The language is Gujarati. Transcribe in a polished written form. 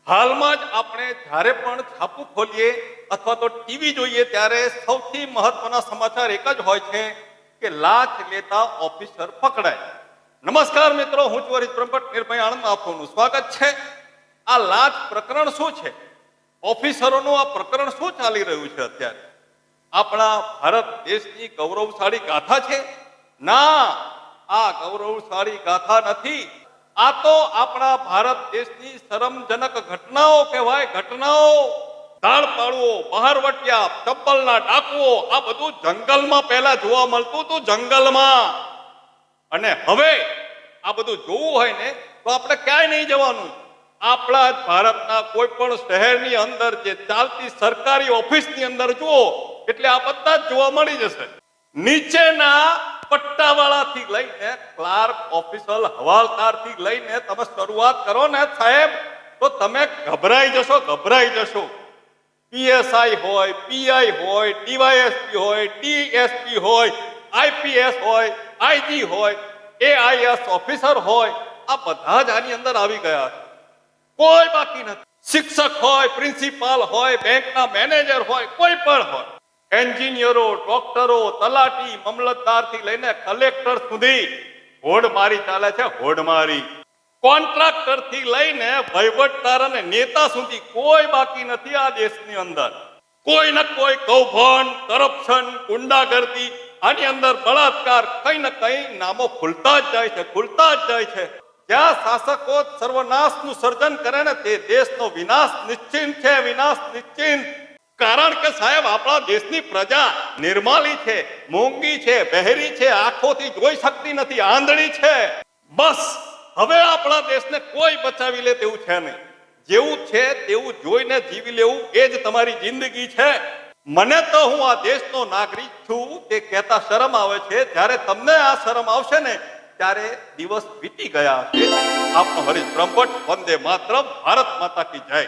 હાલમાં જ આપણે જ્યારે પણ છાપું ખોલીએ અથવા તો ટીવી જોઈએ ત્યારે સૌથી મહત્વના સમાચાર એક જ હોય છે કે લાંચ લેતા ઓફિસર પકડાય. નમસ્કાર મિત્રો, હું છું હરીશ બ્રહ્મભટ્ટ, નિર્ભય આણંદમાં આપનું સ્વાગત છે. આ લાંચ પ્રકરણ શું છે? ઓફિસરોનું આ પ્રકરણ શું ચાલી રહ્યું છે અત્યારે? આપણા ભારત દેશની ગૌરવશાળી ગાથા છે? ના, આ ગૌરવશાળી ગાથા નથી. આ તો આપણા ભારત દેશની શરમજનક ઘટનાઓ કહેવાય. ઘટનાઓ, દાળપાળુઓ, બહારવટિયા, ચપ્પલના ડાકુઓ, આ બધું જંગલમાં પહેલા જોવા મળતું હતું, જંગલમાં. અને હવે આ બધું જોવું હોય ને તો આપણે ક્યાંય નહીં જવાનું. આપણા જ ભારતના કોઈ પણ શહેરની અંદર જે ચાલતી સરકારી ઓફિસની અંદર જુઓ એટલે આ બધા જ જોવા મળી જશે. નીચેના પટ્ટાવાળાથી લઈને ક્લાર્ક ઓફિસર હવાલદારથી લઈને તમે શરૂઆત કરો ને સાહેબ, તો તમે ગભરાઈ જશો. પીએસઆઈ હોય, પીઆઈ હોય, ડીવાયએસપી હોય, ડીએસપી હોય, આઈપીએસ હોય, આઈજી હોય, એઆઈએસ ઓફિસર હોય, આ બધા જ આની અંદર આવી ગયા છે. કોઈ બાકી નથી. શિક્ષક હોય, પ્રિન્સિપાલ હોય, બેંકના મેનેજર હોય, કોઈ પણ હોય, એન્જિનિયરો, ડોક્ટરો, તલાટી, મામલતદારથી લઈને કલેક્ટર સુધી હોડમારી ચાલે છે, હોડમારી. કોન્ટ્રાક્ટર થી લઈને વહીવટદાર અને નેતા સુધી કોઈ બાકી નથી આ દેશની અંદર. કોઈ ને કોઈ કૌભાંડ, કરપ્શન, ગુંડાગર્દી, આની અંદર બળાત્કાર, કઈ ને કઈ નામો ખુલતા જ જાય છે. જ્યાં શાસકો સર્વનાશનું સર્જન કરે ને તે દેશનો વિનાશ નિશ્ચિંત છે, વિનાશ નિશ્ચિંત. કારણ કે સાહેબ આપણા દેશની પ્રજા નિર્માલી છે, મોંઘી છે, બહેરી છે, આંખોથી જોઈ શકતી નથી, આંધળી છે. બસ હવે આપણા દેશને કોઈ બચાવી લે તેવું છે નહીં. જેવું છે તેવું જોઈને જીવી લેવું એ જ તમારી જિંદગી છે. મને તો, હું આ દેશનો નાગરિક છું તે કહેતા શરમ આવે છે. જ્યારે તમને આ શરમ આવશે ને ત્યારે દિવસ વીતી ગયા છે. આપનો હરીશ બ્રહ્મભટ્ટ. વંદે માતરમ. ભારત માતા કી જય.